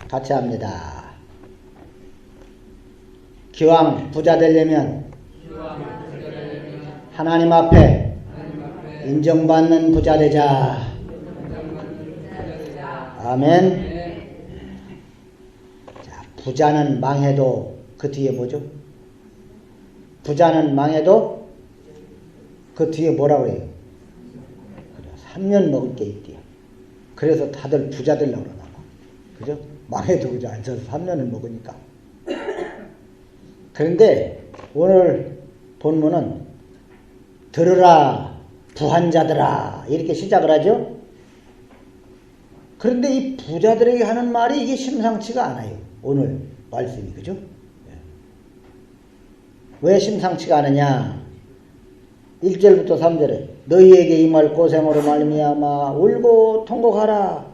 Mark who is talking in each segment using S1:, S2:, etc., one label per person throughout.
S1: 같이 합니다. 기왕 부자 되려면 하나님 앞에 인정받는 부자 되자. 아멘. 자, 부자는 망해도 그 뒤에 뭐죠? 부자는 망해도 그 뒤에 뭐라고 해요? 3년 먹을 게 있대요. 그래서 다들 부자 되려고 그러나 봐. 그죠? 망해도 그저 앉아서 3년을 먹으니까. 그런데 오늘 본문은 들으라 부한자들아 이렇게 시작을 하죠. 그런데 이 부자들에게 하는 말이 이게 심상치가 않아요. 오늘 말씀이. 그죠? 왜 심상치가 않으냐? 1절부터 3절에 너희에게 임할 고생으로 말미암아 울고 통곡하라.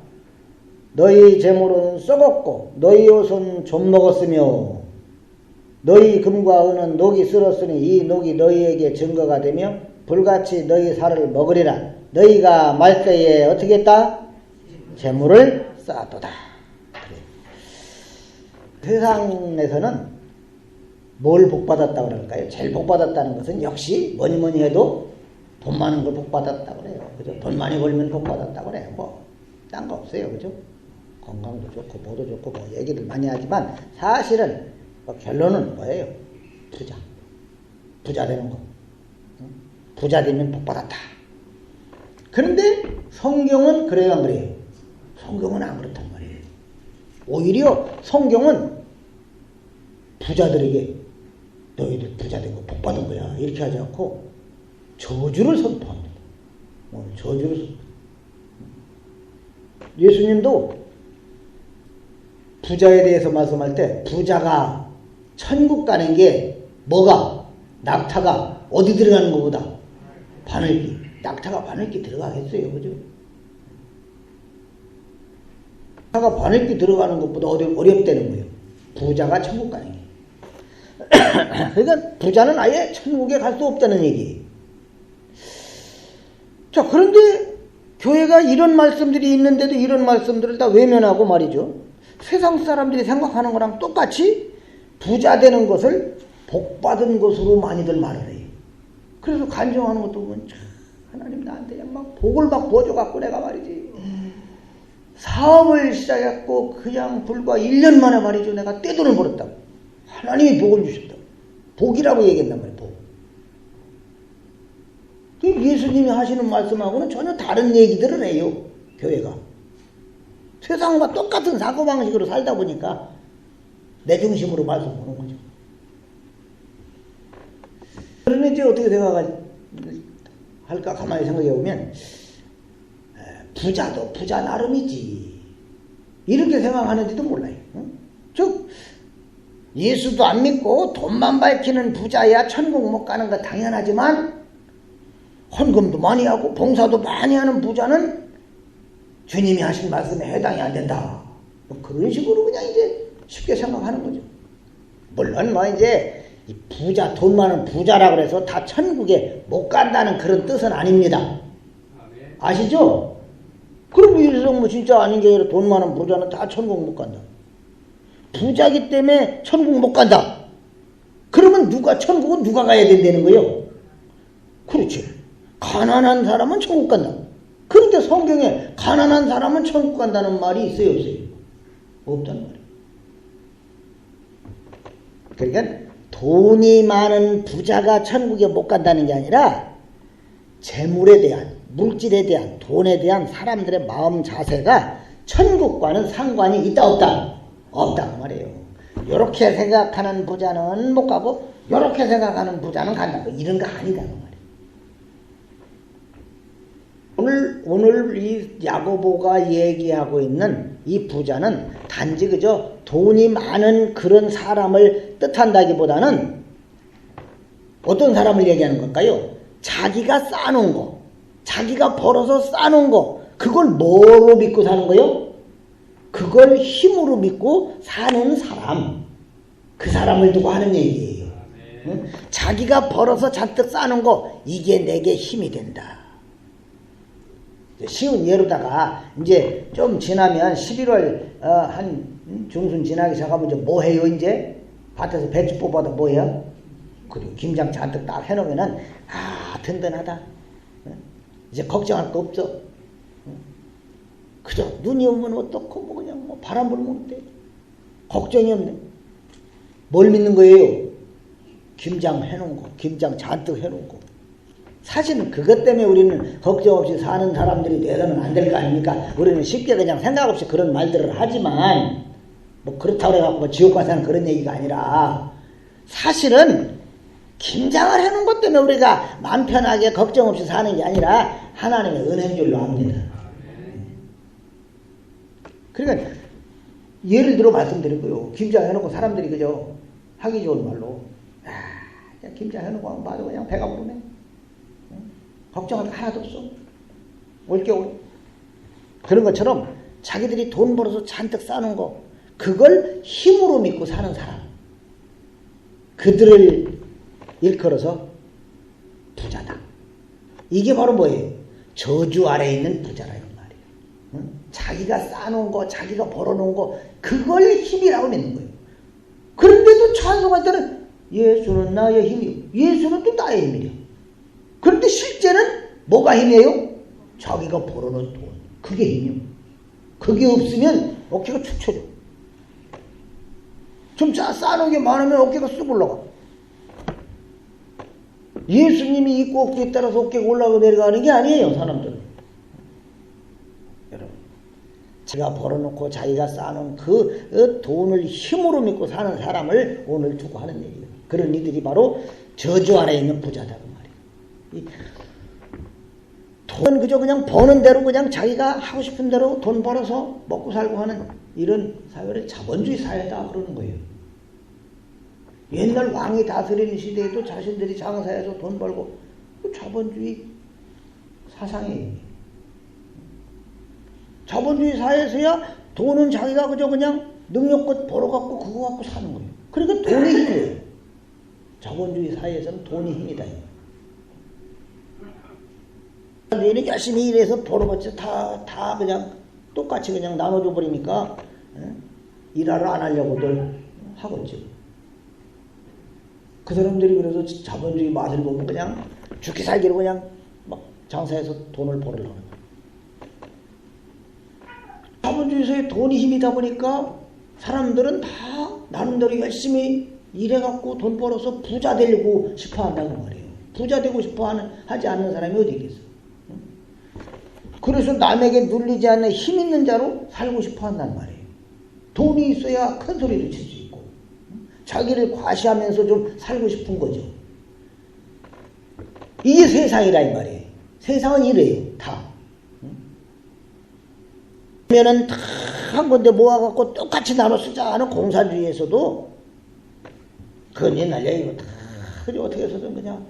S1: 너희 재물은 썩었고 너희 옷은 좀 먹었으며 너희 금과 은은 녹이 쓸었으니 이 녹이 너희에게 증거가 되며 불같이 너희 살을 먹으리라. 너희가 말 때에 어떻게 했다? 재물을 쌓았도다. 세상에서는 뭘 복받았다고 그럴까요? 제일 복받았다는 것은 역시 뭐니 해도 돈 많은 걸 복받았다고 그래요. 그죠? 돈 많이 벌면 복받았다고 그래요. 뭐 딴 거 없어요. 그죠? 건강도 좋고 뭐도 좋고 뭐 얘기들 많이 하지만 사실은 결론은 뭐예요? 부자 되는 거. 부자 되면 복받았다. 그런데 성경은 그래요, 안 그래요? 성경은 안 그렇단 말이에요. 오히려 성경은 부자들에게 너희들 부자 된 거 복받은 거야 이렇게 하지 않고 저주를 선포합니다. 저주를 선포합니다. 예수님도 부자에 대해서 말씀할 때 부자가 천국 가는 게 뭐가? 낙타가 어디 들어가는 것보다 바늘기. 낙타가 바늘기 들어가겠어요. 그죠? 낙타가 바늘기 들어가는 것보다 어렵다는 거예요. 부자가 천국 가는 게. 그러니까 부자는 아예 천국에 갈 수 없다는 얘기예요. 자, 그런데 교회가 이런 말씀들이 있는데도 이런 말씀들을 다 외면하고 말이죠. 세상 사람들이 생각하는 거랑 똑같이 부자 되는 것을 복받은 것으로 많이들 말을 해요. 그래서 간증하는 것도 보면 하나님 나한테 막 복을 막 부어줘갖고 내가 말이지 사업을 시작했고 그냥 불과 1년 만에 말이죠. 내가 떼돈을 벌었다고. 하나님이 복을 주셨다고. 복이라고 얘기했단 말이에요. 복. 예수님이 하시는 말씀하고는 전혀 다른 얘기들을 해요. 교회가. 세상과 똑같은 사고방식으로 살다 보니까 내 중심으로 말씀 보는 거죠. 그러면 이제 어떻게 생각할까 가만히 생각해 보면 부자도 부자 나름이지 이렇게 생각하는지도 몰라요. 즉 예수도 안 믿고 돈만 밝히는 부자야 천국 못 가는 거 당연하지만 헌금도 많이 하고 봉사도 많이 하는 부자는 주님이 하신 말씀에 해당이 안 된다. 뭐 그런 식으로 그냥 이제 쉽게 생각하는 거죠. 물론 뭐 이제 이 부자, 돈 많은 부자라 그래서 다 천국에 못 간다는 그런 뜻은 아닙니다. 아시죠? 그럼 이래서 뭐 진짜 아닌 게 아니라 돈 많은 부자는 다 천국 못 간다. 부자기 때문에 천국 못 간다. 그러면 천국은 누가 가야 된다는 거예요? 그렇지. 가난한 사람은 천국 간다. 그런데 성경에 가난한 사람은 천국 간다는 말이 있어요, 없어요? 없다는 말이에요. 그러니까 돈이 많은 부자가 천국에 못 간다는 게 아니라 재물에 대한, 물질에 대한, 돈에 대한 사람들의 마음 자세가 천국과는 상관이 있다 없다? 없다 그 말이에요. 이렇게 생각하는 부자는 못 가고 이렇게 생각하는 부자는 간다. 이런 거 아니다 그 말이에요. 오늘 이 야고보가 얘기하고 있는 이 부자는 단지 그저 돈이 많은 그런 사람을 뜻한다기보다는 어떤 사람을 얘기하는 걸까요? 자기가 쌓아놓은 거, 자기가 벌어서 쌓아놓은 거, 그걸 뭐로 믿고 사는 거요? 그걸 힘으로 믿고 사는 사람, 그 사람을 두고 하는 얘기예요. 응? 자기가 벌어서 잔뜩 쌓아놓은 거, 이게 내게 힘이 된다. 쉬운 예로다가 이제 좀 지나면 11월 한 중순 지나기 시작하면 이제 뭐 해요? 이제 밭에서 배추 뽑아도 뭐 해요? 그리고 김장 잔뜩 딱 해놓으면은 든든하다. 이제 걱정할 거 없어. 그저 눈이 오면 어떻고 뭐 그냥 뭐 바람 불면 돼. 걱정이 없네. 뭘 믿는 거예요? 김장 해놓은 거, 김장 잔뜩 해놓은 거. 사실은 그것 때문에 우리는 걱정 없이 사는 사람들이 되면 안 될 거 아닙니까? 우리는 쉽게 그냥 생각 없이 그런 말들을 하지만 뭐 그렇다고 해갖고 뭐 지옥 가서는 그런 얘기가 아니라 사실은 김장을 해놓은 것 때문에 우리가 마음 편하게 걱정 없이 사는 게 아니라 하나님의 은혜인 줄로 압니다. 그러니까 예를 들어 말씀드리고요. 김장 해놓고 사람들이 그저 하기 좋은 말로 김장 해놓고 봐도 그냥 배가 부르네. 걱정할 거 하나도 없어. 올겨울. 그런 것처럼 자기들이 돈 벌어서 잔뜩 싸는 거 그걸 힘으로 믿고 사는 사람 그들을 일컬어서 부자다. 이게 바로 뭐예요? 저주 아래에 있는 부자라는 말이에요. 응? 자기가 쌓아놓은 거 자기가 벌어놓은 거 그걸 힘이라고 믿는 거예요. 그런데도 찬송할 때는 예수는 나의 힘이요. 예수는 또 나의 힘이래요. 그런데 실제는 뭐가 힘이에요? 자기가 벌어놓은 돈. 그게 힘이요. 그게 없으면 어깨가 축 처져. 좀 쌓아놓은 게 많으면 어깨가 쑥 올라가. 예수님이 있고 없고에 따라서 어깨가 올라가고 내려가는 게 아니에요, 사람들은. 여러분, 자기가 벌어놓고 자기가 쌓아놓은 그 돈을 힘으로 믿고 사는 사람을 오늘 두고 하는 얘기예요. 그런 이들이 바로 저주 아래에 있는 부자다. 돈 그저 그냥 버는 대로 그냥 자기가 하고 싶은 대로 돈 벌어서 먹고 살고 하는 이런 사회를 자본주의 사회다 그러는 거예요. 옛날 왕이 다스리는 시대에도 자신들이 장사해서 돈 벌고 자본주의 사상이에요. 자본주의 사회에서야 돈은 자기가 그저 그냥 능력껏 벌어갖고 그거 갖고 사는 거예요. 그러니까 돈이 힘이에요. 자본주의 사회에서는 돈이 힘이다. 얘는 열심히 일해서 벌어봤자 다 그냥 똑같이 그냥 나눠줘 버리니까 일하러 안 하려고들 하고 있죠. 그 사람들이 그래서 자본주의 맛을 보면 그냥 죽기 살기로 그냥 막 장사해서 돈을 벌으려고 하는 거예요. 자본주의에서의 돈이 힘이다 보니까 사람들은 다 나름대로 열심히 일해갖고 돈 벌어서 부자 되려고 싶어 한다는 말이에요. 부자 되고 싶어 하지 않는 사람이 어디 있겠어. 그래서 남에게 눌리지 않는 힘 있는 자로 살고 싶어 한단 말이에요. 돈이 있어야 큰 소리를 칠 수 있고 자기를 과시하면서 좀 살고 싶은 거죠. 이게 세상이라 이 말이에요. 세상은 이래요. 다. 그러면은 다 한 건데 모아갖고 똑같이 나눠 쓰자 하는 공산주의에서도 그건 옛날 얘기고 다 어떻게 해서든 그냥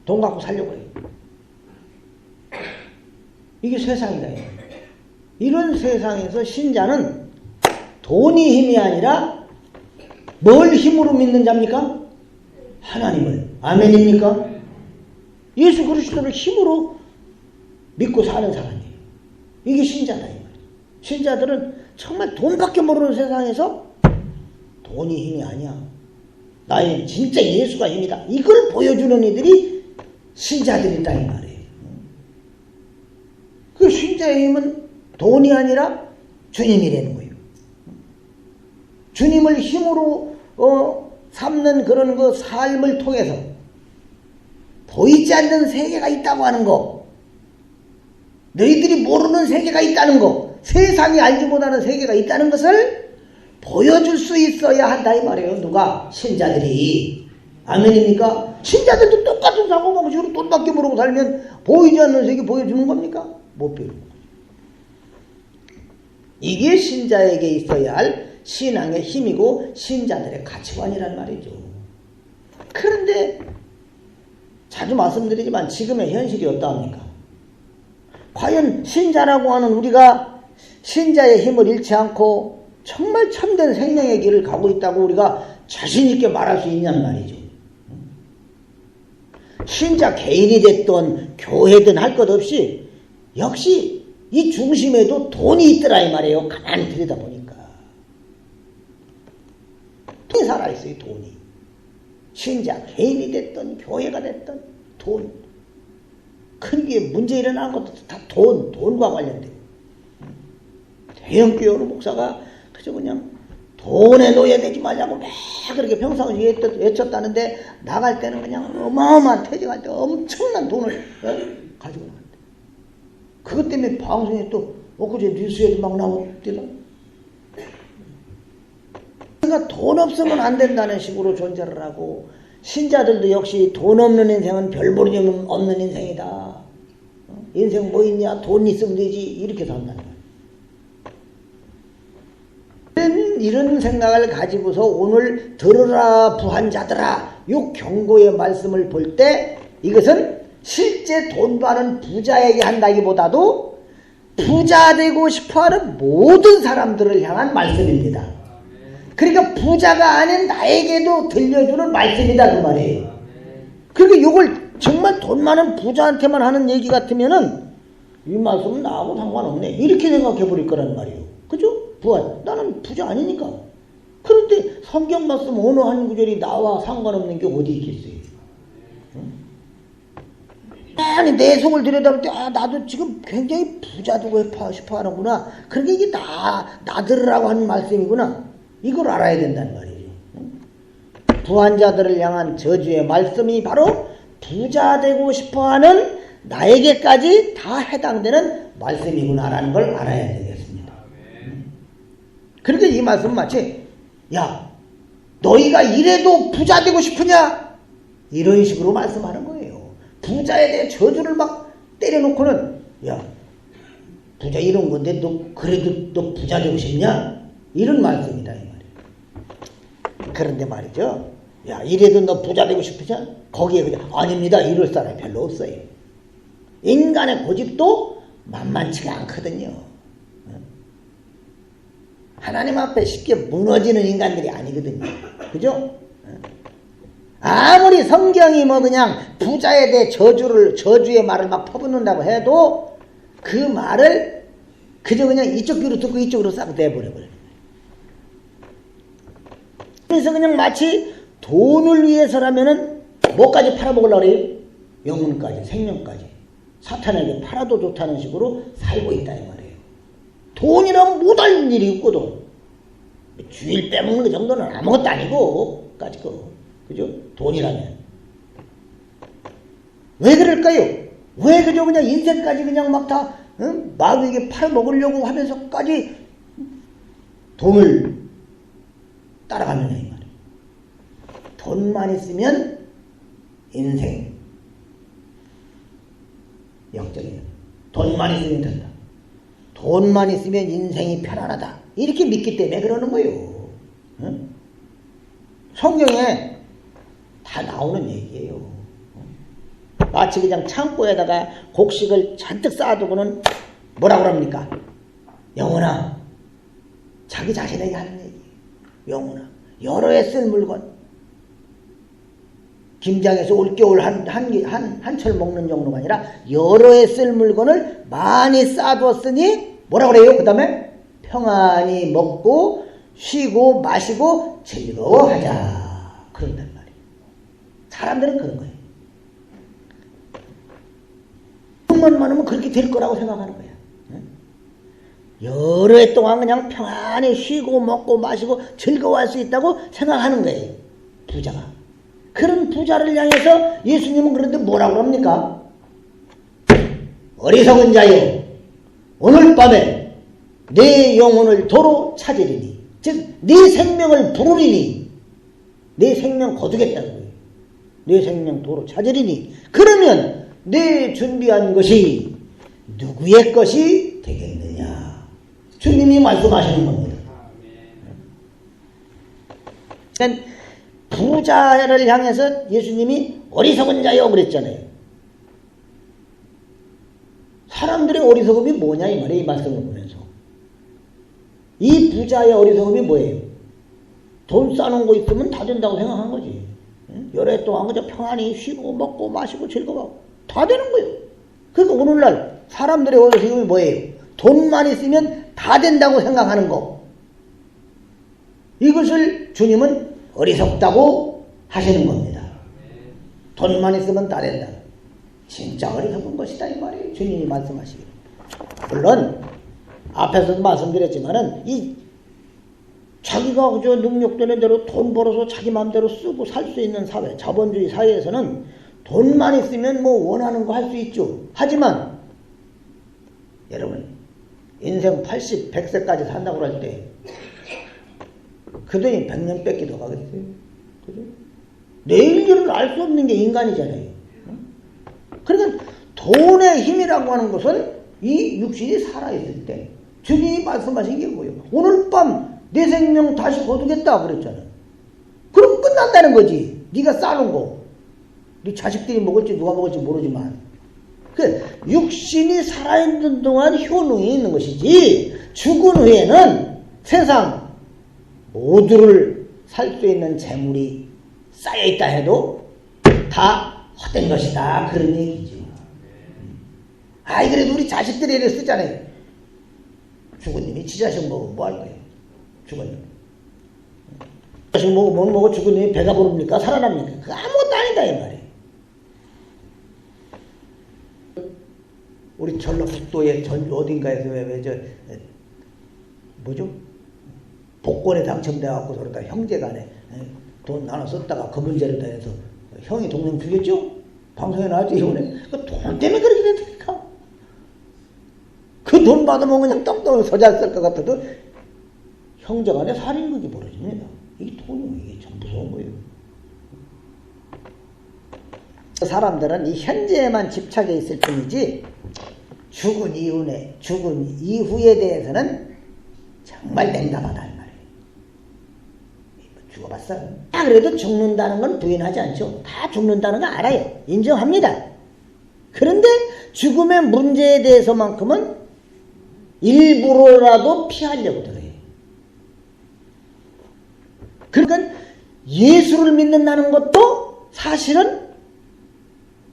S1: 돈 갖고 살려고 해요. 이게 세상이다. 이런 세상에서 신자는 돈이 힘이 아니라 뭘 힘으로 믿는 자입니까? 하나님을. 아멘입니까? 예수 그리스도를 힘으로 믿고 사는 사람이에요. 이게 신자다. 이 말이에요. 신자들은 정말 돈밖에 모르는 세상에서 돈이 힘이 아니야. 나의 진짜 예수가 힘이다. 이걸 보여주는 이들이 신자들이다 이 말이에요. 그 신자의 힘은 돈이 아니라 주님이라는 거예요. 주님을 힘으로 삼는 그런 그 삶을 통해서 보이지 않는 세계가 있다고 하는 거, 너희들이 모르는 세계가 있다는 거, 세상이 알지 못하는 세계가 있다는 것을 보여줄 수 있어야 한다 이 말이에요. 누가? 신자들이. 아멘입니까? 신자들도 똑같은 사고방식으로 돈밖에 모르고 살면 보이지 않는 세계 보여주는 겁니까? 못 배우는 거죠. 이게 신자에게 있어야 할 신앙의 힘이고 신자들의 가치관이란 말이죠. 그런데 자주 말씀드리지만 지금의 현실이 어떠합니까? 과연 신자라고 하는 우리가 신자의 힘을 잃지 않고 정말 참된 생명의 길을 가고 있다고 우리가 자신 있게 말할 수 있냔 말이죠. 신자 개인이 됐든 교회든 할 것 없이 역시 이 중심에도 돈이 있더라 이 말이에요. 가만히 들여다보니까. 돈이 살아있어요. 돈이. 신자 개인이 됐든 교회가 됐든 돈. 큰 게 문제 일어나는 것도 다 돈과 관련돼요. 대형 교회 어느 목사가 그저 그냥 돈에 노예되지 말자고 막 그렇게 평상시에 외쳤다는데 나갈 때는 그냥 어마어마한 퇴직할 때 엄청난 돈을 가지고 나간대. 그것 때문에 방송에 또 엊그제 뉴스에도 막 나오더라. 그러니까 돈 없으면 안 된다는 식으로 존재를 하고 신자들도 역시 돈 없는 인생은 별 볼일 없는 인생이다. 인생 뭐 있냐? 돈 있으면 되지. 이렇게 산다는 거예요. 이런 생각을 가지고서 오늘 들으라 부한자들아 요 경고의 말씀을 볼 때 이것은 실제 돈 많은 부자에게 한다기보다도 부자 되고 싶어하는 모든 사람들을 향한 말씀입니다. 그러니까 부자가 아닌 나에게도 들려주는 말씀이다 그 말이에요. 그러니까 이걸 정말 돈 많은 부자한테만 하는 얘기 같으면은 이 말씀은 나하고 상관없네 이렇게 생각해 버릴 거란 말이에요. 그죠? 나는 부자 아니니까. 그런데 성경 말씀 어느 한 구절이 나와 상관없는 게 어디 있겠어요? 응? 아니 내 속을 들여다볼 때 나도 지금 굉장히 부자 되고 싶어 하는구나. 그러니까 이게 나들으라고 하는 말씀이구나. 이걸 알아야 된다는 말이에요. 부한자들을 향한 저주의 말씀이 바로 부자 되고 싶어하는 나에게까지 다 해당되는 말씀이구나라는 걸 알아야 되겠습니다. 그러니까 이 말씀 마치 야 너희가 이래도 부자 되고 싶으냐 이런 식으로 말씀하는 거예요. 부자에 대해 저주를 막 때려놓고는 야 부자 이런 건데 너 그래도 너 부자 되고 싶냐 이런 말씀이다 이 말이에요. 그런데 말이죠. 야 이래도 너 부자 되고 싶으냐? 거기에 그냥 아닙니다. 이럴 사람이 별로 없어요. 인간의 고집도 만만치가 않거든요. 하나님 앞에 쉽게 무너지는 인간들이 아니거든요. 그죠? 아무리 성경이 뭐 그냥 부자에 대해 저주의 말을 막 퍼붓는다고 해도 그 말을 그저 그냥 이쪽 귀로 듣고 이쪽으로 싹 내버려버려요. 그래서 그냥 마치 돈을 위해서라면은 뭐까지 팔아먹으려고 그래요? 영혼까지, 생명까지. 사탄에게 팔아도 좋다는 식으로 살고 있다 이 말이에요. 돈이라면 못할 일이 없거든. 주일 빼먹는 그 정도는 아무것도 아니고 까짓거. 그죠? 돈이라면. 왜 그럴까요? 왜 그저 그냥 인생까지 그냥 막 다 마귀에게 팔아먹으려고 하면서까지 돈을 따라가느냐 이 말이에요. 돈만 있으면 인생 역적이에요. 돈만 있으면 된다. 돈만 있으면 인생이 편안하다. 이렇게 믿기 때문에 그러는 거예요. 응? 성경에 다 나오는 얘기예요. 마치 그냥 창고에다가 곡식을 잔뜩 쌓아두고는 뭐라고 그럽니까? 영혼아. 자기 자신에게 하는 얘기. 영혼아. 여러 해 쓸 물건. 김장에서 올겨울 한철 먹는 정도가 아니라 여러 해 쓸 물건을 많이 쌓아두었으니 뭐라 그래요? 그 다음에 평안히 먹고 쉬고 마시고 즐거워하자. 그런단 말이에요. 사람들은 그런 거예요. 돈만 많으면 그렇게 될 거라고 생각하는 거야. 여러 해 동안 그냥 평안히 쉬고 먹고 마시고 즐거워할 수 있다고 생각하는 거예요. 부자가. 그런 부자를 향해서 예수님은 그런데 뭐라고 합니까? 어리석은 자여 오늘 밤에 내 영혼을 도로 찾으리니 즉 네 생명을 부르리니 내 생명 거두겠다는 거예요. 내 생명 도로 찾으리니 그러면 내 준비한 것이 누구의 것이 되겠느냐. 주님이 말씀하시는 겁니다. 부자를 향해서 예수님이 어리석은 자여 그랬잖아요. 사람들의 어리석음이 뭐냐 이 말이에요. 이 말씀을 보면서 이 부자의 어리석음이 뭐예요? 돈 쌓는 거 있으면 다 된다고 생각한 거지. 여러 해 동안 그저 평안히 쉬고 먹고 마시고 즐거워하고 다 되는 거예요. 그러니까 오늘날 사람들의 어리석음이 뭐예요? 돈만 있으면 다 된다고 생각하는 거. 이것을 주님은 어리석다고 하시는 겁니다. 돈만 있으면 다 된다. 진짜 어리석은 것이다 이 말이에요. 주님이 말씀하시기를. 물론 앞에서도 말씀드렸지만은 이 자기가 그저 능력 되는 대로 돈 벌어서 자기 마음대로 쓰고 살 수 있는 사회, 자본주의 사회에서는 돈만 있으면 뭐 원하는 거 할 수 있죠. 하지만 여러분 인생 80, 100세까지 산다고 할 때 그 돈이 100년 뺏기도 가겠어요. 그죠? 내일 일을 알 수 없는 게 인간이잖아요. 그러니까 돈의 힘이라고 하는 것은 이 육신이 살아있을 때 주님이 말씀하신 게 뭐예요? 오늘 밤 내 생명 다시 거두겠다 그랬잖아요. 그럼 끝난다는 거지. 네가 쌓아놓은 거. 네 자식들이 먹을지 누가 먹을지 모르지만 그 육신이 살아있는 동안 효능이 있는 것이지 죽은 후에는 세상 모두를 살 수 있는 재물이 쌓여있다 해도 다 헛된 것이다 그런 얘기죠. 아이 그래도 우리 자식들이 이렇게 쓰잖아요. 죽은 님이 지 자식 먹으면 뭐 할 거예요? 죽은 님 자식 먹으면 못 먹어 죽은 님이 배가 부릅니까? 살아납니까? 그거 아무것도 아니다 이 말이에요. 우리 전라북도의 어딘가에서 뭐죠? 복권에 당첨돼갖고 그러다 형제간에 돈 나눠 썼다가 그 문제로 대해서 형이 동생 죽였죠? 방송에 나왔죠 이번에. 그 돈 때문에 그렇게 됐으니까. 그 돈 받으면 그냥 떵떵 서잘 쓸 것 같아도 형제간에 살인극이 벌어집니다. 이게 돈이 이게 참 무서운 거예요. 사람들은 이 현재에만 집착해 있을 뿐이지 죽은 이후에 대해서는 정말 냉담하다 이 말이에요. 죽어봤어. 그래도 죽는다는 건 부인하지 않죠. 다 죽는다는 거 알아요. 인정합니다. 그런데 죽음의 문제에 대해서만큼은 일부러라도 피하려고 들어요. 그러니까 예수를 믿는다는 것도 사실은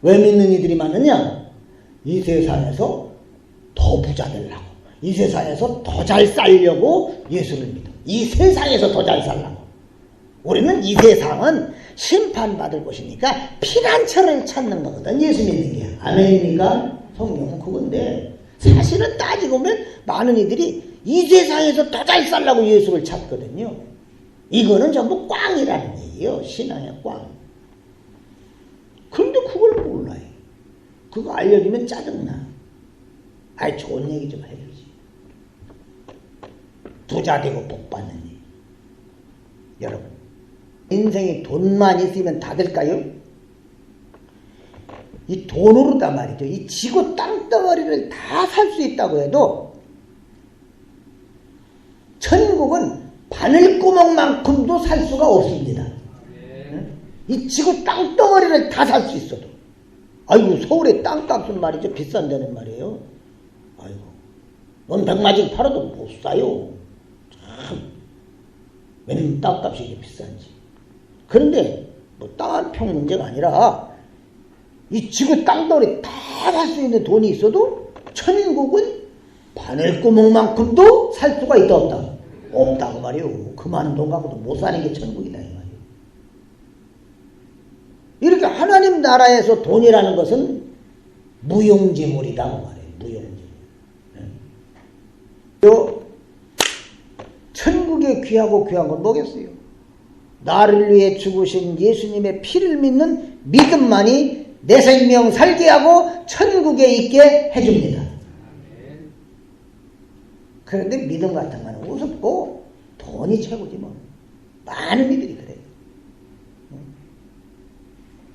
S1: 왜 믿는 이들이 많느냐? 이 세상에서 더 부자 되려고, 이 세상에서 더 잘 살려고 예수를 믿어. 이 세상에서 더 잘 살려고. 우리는 이 세상은 심판받을 것이니까 피난처를 찾는 거거든. 예수 믿는 게. 아멘입니까? 성경은 그건데 사실은 따지고 보면 많은 이들이 이 세상에서 더 잘 살려고 예수를 찾거든요. 이거는 전부 꽝이라는 얘기예요. 신앙의 꽝. 그런데 그걸 몰라요. 그거 알려주면 짜증나. 아이 좋은 얘기 좀 해주지. 부자 되고 복 받는 일. 여러분 인생이 돈만 있으면 다 될까요? 이 돈으로단 말이죠. 이 지구 땅덩어리를 다 살 수 있다고 해도 천국은 바늘구멍만큼도 살 수가 없습니다. 이 지구 땅덩어리를 다 살 수 있어도. 아이고 서울의 땅값은 말이죠. 비싼다는 말이에요. 아이고 넌 100마진 팔아도 못 사요. 참. 왜냐면 땅값이 이게 비싼지. 그런데 뭐 땅 한 평 문제가 아니라 이 지구 땅덩어리 다 살 수 있는 돈이 있어도 천국은 바늘구멍만큼도 살 수가 있다 없다? 없다고 말이에요. 그 많은 돈 갖고도 못 사는 게 천국이다 이 말이에요. 이렇게 하나님 나라에서 돈이라는 것은 무용지물이다 그 말이에요. 무용지물. 천국에 귀하고 귀한 건 뭐겠어요? 나를 위해 죽으신 예수님의 피를 믿는 믿음만이 내 생명 살게 하고 천국에 있게 해줍니다. 그런데 믿음 같은 거는 우습고 돈이 최고지 뭐. 많은 이들이 그래요.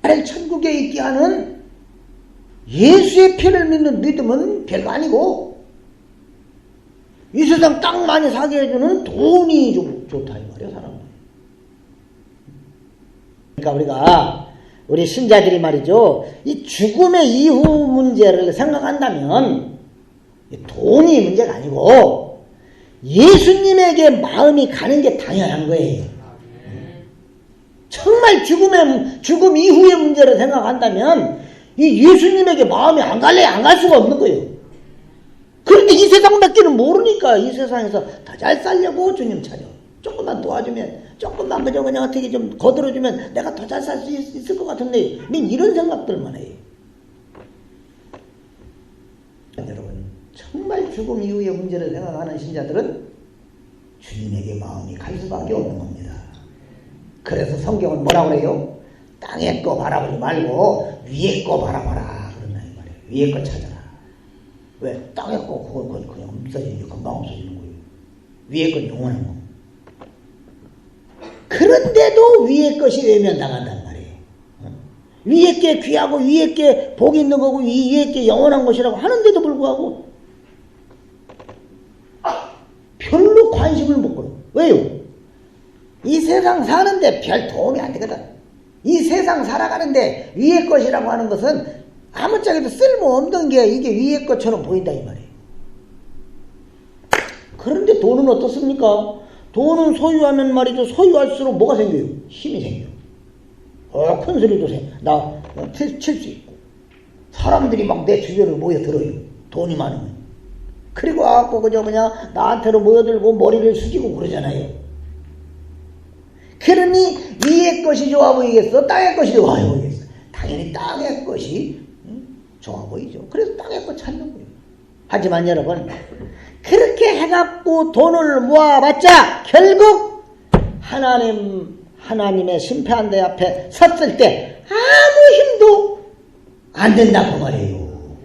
S1: 나를 천국에 있게 하는 예수의 피를 믿는 믿음은 별거 아니고 이 세상 땅 많이 사게 해주는 돈이 좀 좋다 이 말이야 사람들. 그러니까 우리 신자들이 말이죠. 이 죽음의 이후 문제를 생각한다면 돈이 문제가 아니고 예수님에게 마음이 가는 게 당연한 거예요. 정말 죽음 이후의 문제를 생각한다면 이 예수님에게 마음이 안 갈래 안 갈 수가 없는 거예요. 그런데 이 세상 몇 개는 모르니까 이 세상에서 더 잘 살려고 주님 차려. 조금만 도와주면, 조금만 그냥 어떻게 좀 거들어주면 내가 더 잘 살 수 있을 것 같은데, 이런 생각들만 해요. 여러분, 정말 죽음 이후의 문제를 생각하는 신자들은 주님에게 마음이 갈 수밖에 없는 겁니다. 그래서 성경은 뭐라고 그래요? 땅의 거 바라보지 말고 위의 거 바라봐라 그런다 이 말이에요. 위의 거 찾아라. 왜? 땅의 거 그건 그냥 없어지니까 금방 없어지는 거예요. 위의 건 영원한 거. 그런데도 위의 것이 외면당한단 말이에요. 위의 게 귀하고 위의 게 복이 있는 거고 위의 게 영원한 것이라고 하는데도 불구하고 별로 관심을 못 걸어. 왜요? 이 세상 사는데 별 도움이 안 되거든. 이 세상 살아가는데 위의 것이라고 하는 것은 아무짝에도 쓸모없는 게 이게 위의 것처럼 보인다 이 말이에요. 그런데 돈은 어떻습니까? 돈은 소유하면 말이죠. 소유할수록 뭐가 생겨요? 힘이 생겨요. 큰 소리도 칠 수 있고. 사람들이 막 내 주변을 모여들어요. 돈이 많으면. 그리고 와갖고 그냥 나한테로 모여들고 머리를 숙이고 그러잖아요. 그러니 위의 것이 좋아 보이겠어? 땅의 것이 좋아 보이겠어? 당연히 땅의 것이 좋아 보이죠. 그래서 땅의 것 찾는 거예요. 하지만 여러분, 그렇게 해갖고 돈을 모아봤자 결국 하나님의 심판대 앞에 섰을 때 아무 힘도 안 된다고 말이에요.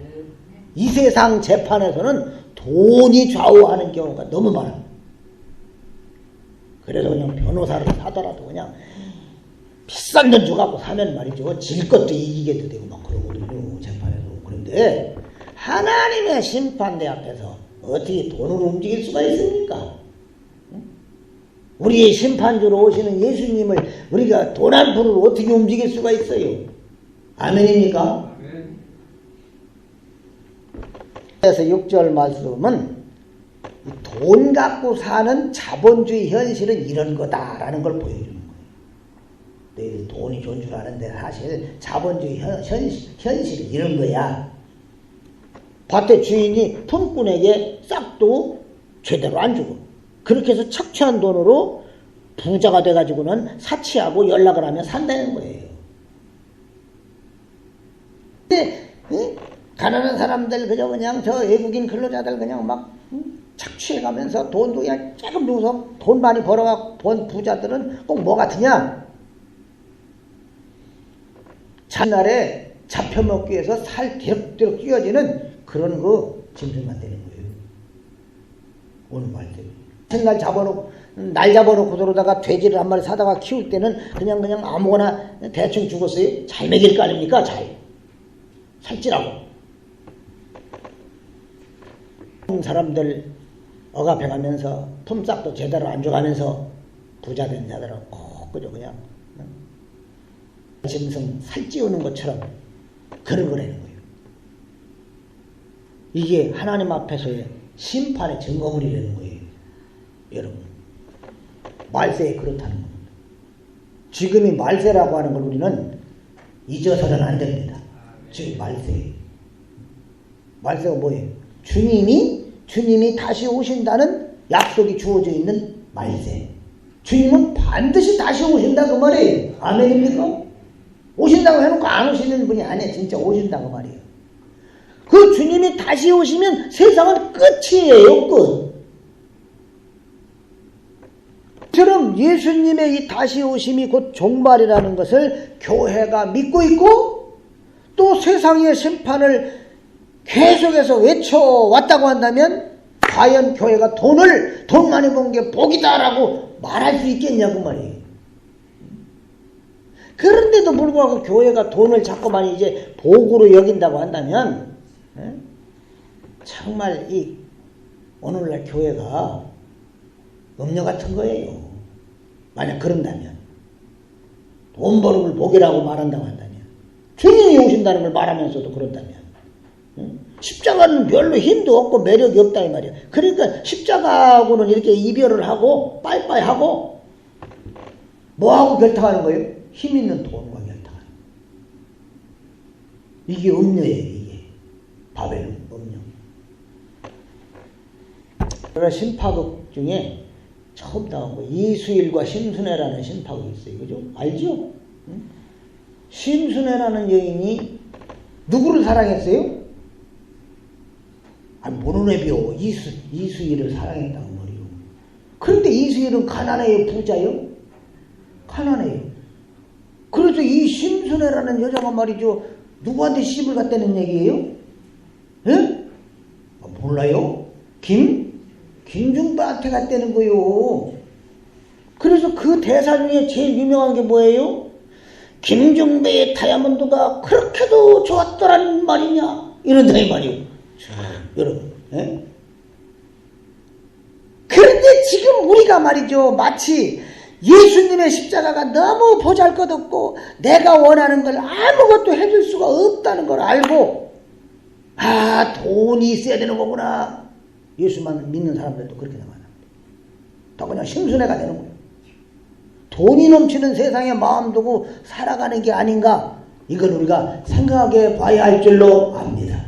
S1: 이 세상 재판에서는 돈이 좌우하는 경우가 너무 많아요. 그래서 그냥 변호사를 사더라도 그냥 비싼 돈 줘갖고 사면 말이죠. 질 것도 이기게도 되고 막 그러거든요. 재판에서. 그런데 하나님의 심판대 앞에서 어떻게 돈으로 움직일 수가 있습니까? 우리의 심판주로 오시는 예수님을 우리가 돈 한 푼으로 어떻게 움직일 수가 있어요? 아멘입니까? 그래서 6절 말씀은 돈 갖고 사는 자본주의 현실은 이런 거다라는 걸 보여주는 거예요. 너희들 돈이 좋은 줄 아는데 사실 자본주의 현실은 이런 거야. 밭의 주인이 품꾼에게 싹도 제대로 안 주고 그렇게 해서 착취한 돈으로 부자가 돼가지고는 사치하고 연락을 하면 산다는 거예요. 근데 가난한 사람들 그냥 저 외국인 근로자들 그냥 막 착취해가면서 돈도 그냥 조금 주고서 돈 많이 벌어갖고 본 부자들은 꼭 뭐 같으냐? 첫날에 잡혀먹기 위해서 살 뒤럭뒤럭 끼어지는 그런 거 짐승만 되는 거예요. 오늘 말대로. 첫날 날 잡아놓고 들어다가 돼지를 한 마리 사다가 키울 때는 그냥 아무거나 대충 죽었어요. 잘 먹일 거 아닙니까? 잘. 살찌라고. 사람들 억압해가면서 품삯도 제대로 안 줘가면서 부자 된 자들은 꼭 그냥 짐승 살찌우는 것처럼 그런 거라는 거예요. 이게 하나님 앞에서의 심판의 증거물이라는 거예요. 여러분, 말세에 그렇다는 겁니다. 지금이 말세라고 하는 걸 우리는 잊어서는 안 됩니다. 지금 말세가 뭐예요? 주님이 다시 오신다는 약속이 주어져 있는 말세. 주님은 반드시 다시 오신다 그 말이에요. 아멘입니까? 오신다고 해놓고 안 오시는 분이 아니에요. 진짜 오신다고 말이에요. 그 주님이 다시 오시면 세상은 끝이에요. 끝. 처럼 예수님의 이 다시 오심이 곧 종말이라는 것을 교회가 믿고 있고 또 세상의 심판을 계속해서 외쳐왔다고 한다면 과연 교회가 돈 많이 번 게 복이다라고 말할 수 있겠냐고 말이에요. 그런데도 불구하고 교회가 돈을 자꾸만 이제 복으로 여긴다고 한다면 정말 이 오늘날 교회가 음녀 같은 거예요. 만약 그런다면 돈 버는 걸 복이라고 말한다고 한다면 주님이 오신다는 걸 말하면서도 그런다면 십자가는 별로 힘도 없고 매력이 없다 이 말이야. 그러니까 십자가하고는 이렇게 이별을 하고 빠이빠이 하고 뭐하고 결탁하는 거예요? 힘 있는 돈과 결탁하는. 이게 음녀예요. 이게 바벨론 음녀. 그런 신파극 중에 처음 나온 거 이수일과 심순애라는 신파극이 있어요. 그죠? 알죠? 응? 심순애라는 여인이 누구를 사랑했어요? 아니 모르는 애비요. 이수일을 사랑했다고 말이요. 그런데 이수일은 가난해요, 부자요? 가난해요. 그래서 이 심순애라는 여자가 말이죠, 누구한테 시집을 갔다는 얘기예요? 예? 몰라요? 김중배한테 갔다는 거요. 그래서 그 대사 중에 제일 유명한 게 뭐예요? 김중배의 다이아몬드가 그렇게도 좋았더란 말이냐? 이런다 이 말이요. 여러분, 예? 그런데 지금 우리가 말이죠, 마치 예수님의 십자가가 너무 보잘것없고 내가 원하는 걸 아무것도 해줄 수가 없다는 걸 알고, 아, 돈이 있어야 되는 거구나. 예수만 믿는 사람들도 그렇게 나갑니다. 더 그냥 심순애가 되는 거예요. 돈이 넘치는 세상에 마음 두고 살아가는 게 아닌가, 이걸 우리가 생각해 봐야 할 줄로 압니다.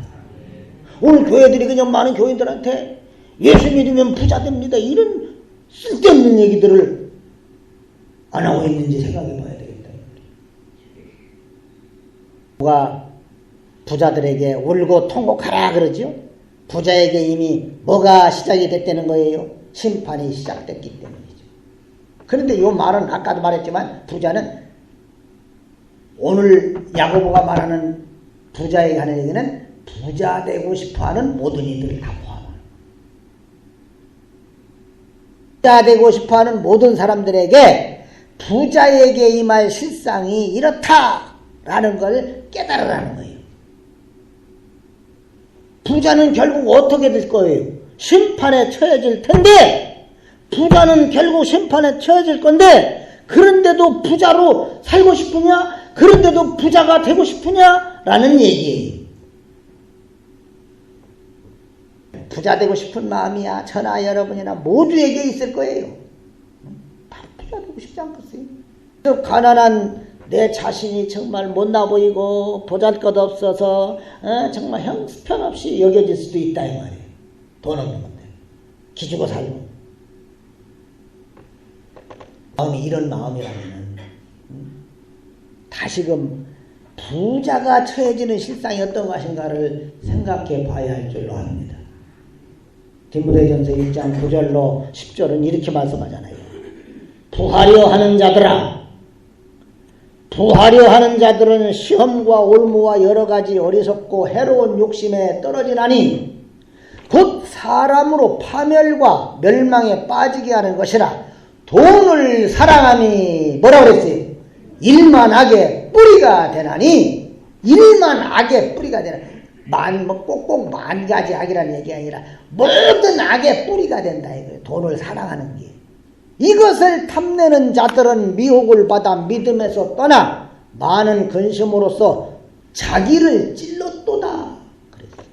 S1: 오늘 교회들이 그냥 많은 교인들한테 예수 믿으면 부자 됩니다, 이런 쓸데없는 얘기들을 안 하고 있는지 생각해 봐야 되겠다. 누가 부자들에게 울고 통곡하라 그러죠? 부자에게 이미 뭐가 시작이 됐다는 거예요? 심판이 시작됐기 때문이죠. 그런데 이 말은 아까도 말했지만, 부자는 오늘 야고보가 말하는 부자에게 하는 얘기는 부자 되고 싶어하는 모든 이들을 다 포함합니다. 부자 되고 싶어하는 모든 사람들에게 부자에게 임할 실상이 이렇다라는 걸 깨달으라는 거예요. 부자는 결국 어떻게 될 거예요? 심판에 처해질 텐데, 부자는 결국 심판에 처해질 건데, 그런데도 부자로 살고 싶으냐? 그런데도 부자가 되고 싶으냐? 라는 얘기예요. 부자 되고 싶은 마음이야 저나 여러분이나 모두에게 있을 거예요. 다 부자 되고 싶지 않겠어요? 가난한 내 자신이 정말 못나 보이고 보잘것없어서 정말 형편없이 여겨질 수도 있다 이 말이에요. 돈 없는 건데 기죽어 살고. 마음이 이런 마음이라면 다시금 부자가 처해지는 실상이 어떤 것인가를 생각해 봐야 할 줄로 압니다. 디모데전서 1장 9절로 10절은 이렇게 말씀하잖아요. 부하려 하는 자들아, 부하려 하는 자들은 시험과 올무와 여러 가지 어리석고 해로운 욕심에 떨어지나니 곧 사람으로 파멸과 멸망에 빠지게 하는 것이라. 돈을 사랑함이 뭐라 그랬어요? 일만 악의 뿌리가 되나니. 일만 악의 뿌리가 되나니. 꼭꼭 만 가지 악이라는 얘기 아니라 모든 악의 뿌리가 된다 이거예요. 돈을 사랑하는 게. 이것을 탐내는 자들은 미혹을 받아 믿음에서 떠나 많은 근심으로써 자기를 찔렀도다. 그랬어요.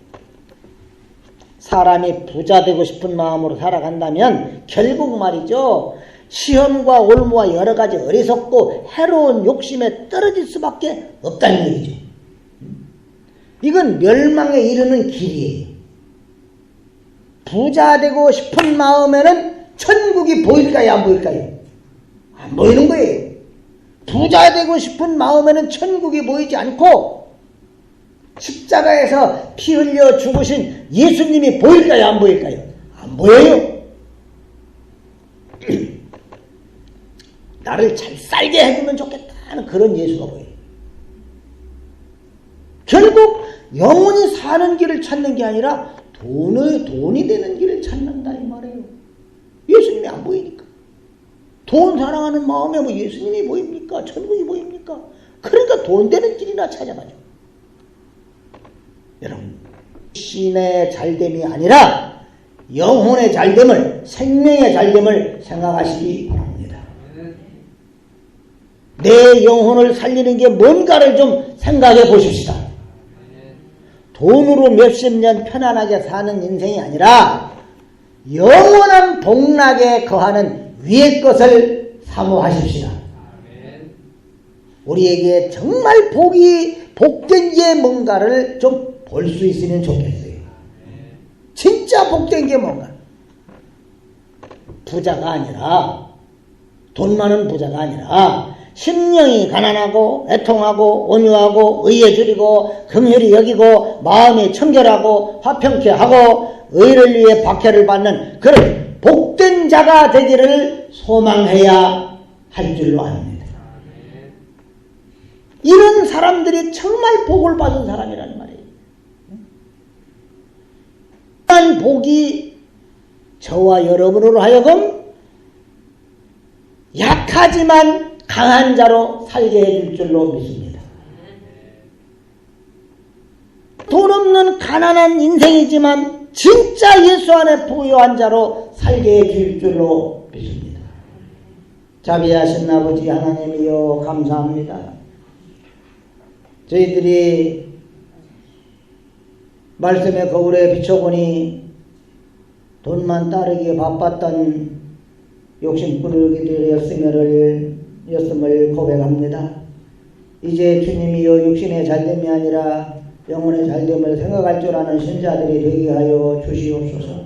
S1: 사람이 부자 되고 싶은 마음으로 살아간다면 결국 말이죠, 시험과 올무와 여러 가지 어리석고 해로운 욕심에 떨어질 수밖에 없다는 얘기죠. 이건 멸망에 이르는 길이에요. 부자 되고 싶은 마음에는 천국이 보일까요? 안 보일까요? 안 보이는 거예요. 부자 되고 싶은 마음에는 천국이 보이지 않고 십자가에서 피 흘려 죽으신 예수님이 보일까요? 안 보일까요? 안 보여요. 나를 잘 살게 해주면 좋겠다는 그런 예수가 보여요. 결국 영원히 사는 길을 찾는 게 아니라 돈이 되는 길을 찾는다 이 말이에요. 예수님이 안 보이니까. 돈 사랑하는 마음에 뭐 예수님이 보입니까? 천국이 보입니까? 그러니까 돈 되는 길이나 찾아가죠. 여러분, 신의 잘됨이 아니라 영혼의 잘됨을, 생명의 잘됨을 생각하시기 바랍니다. 내 영혼을 살리는 게 뭔가를 좀 생각해 보십시다. 돈으로 몇십 년 편안하게 사는 인생이 아니라 영원한 복락에 거하는 위의 것을 사모하십시다. 우리에게 정말 복된 게 뭔가를 좀 볼 수 있으면 좋겠어요. 진짜 복된 게 뭔가. 부자가 아니라, 돈 많은 부자가 아니라 심령이 가난하고 애통하고 온유하고 의에 줄이고 긍휼히 여기고 마음이 청결하고 화평케 하고 의를 위해 박해를 받는 그런 복된 자가 되기를 소망해야 할 줄로 압니다. 이런 사람들이 정말 복을 받은 사람이라는 말이에요. 이러한 복이 저와 여러분으로 하여금 약하지만 강한 자로 살게 해줄 줄로 믿습니다. 돈 없는 가난한 인생이지만 진짜 예수 안에 부유한 자로 살게 해줄 줄로 믿습니다. 자비하신 아버지 하나님이여 감사합니다. 저희들이 말씀의 거울에 비춰보니 돈만 따르기에 바빴던 욕심꾼이었음을 고백합니다. 이제 주님이여 육신의 잘됨이 아니라 영혼의 잘됨을 생각할 줄 아는 신자들이 되게 하여 주시옵소서.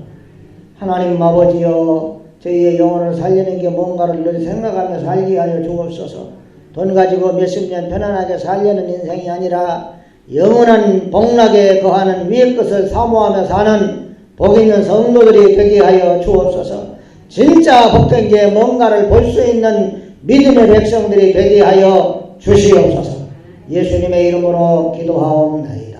S1: 하나님 아버지여 저희의 영혼을 살리는 게 뭔가를 늘 생각하며 살게 하여 주옵소서. 돈 가지고 몇십 년 편안하게 살려는 인생이 아니라 영원한 복락에 거하는 위의 것을 사모하며 사는 복 있는 성도들이 되게 하여 주옵소서. 진짜 복된 게 뭔가를 볼 수 있는 믿음의 백성들이 되게 하여 주시옵소서. 예수님의 이름으로 기도하옵나이다.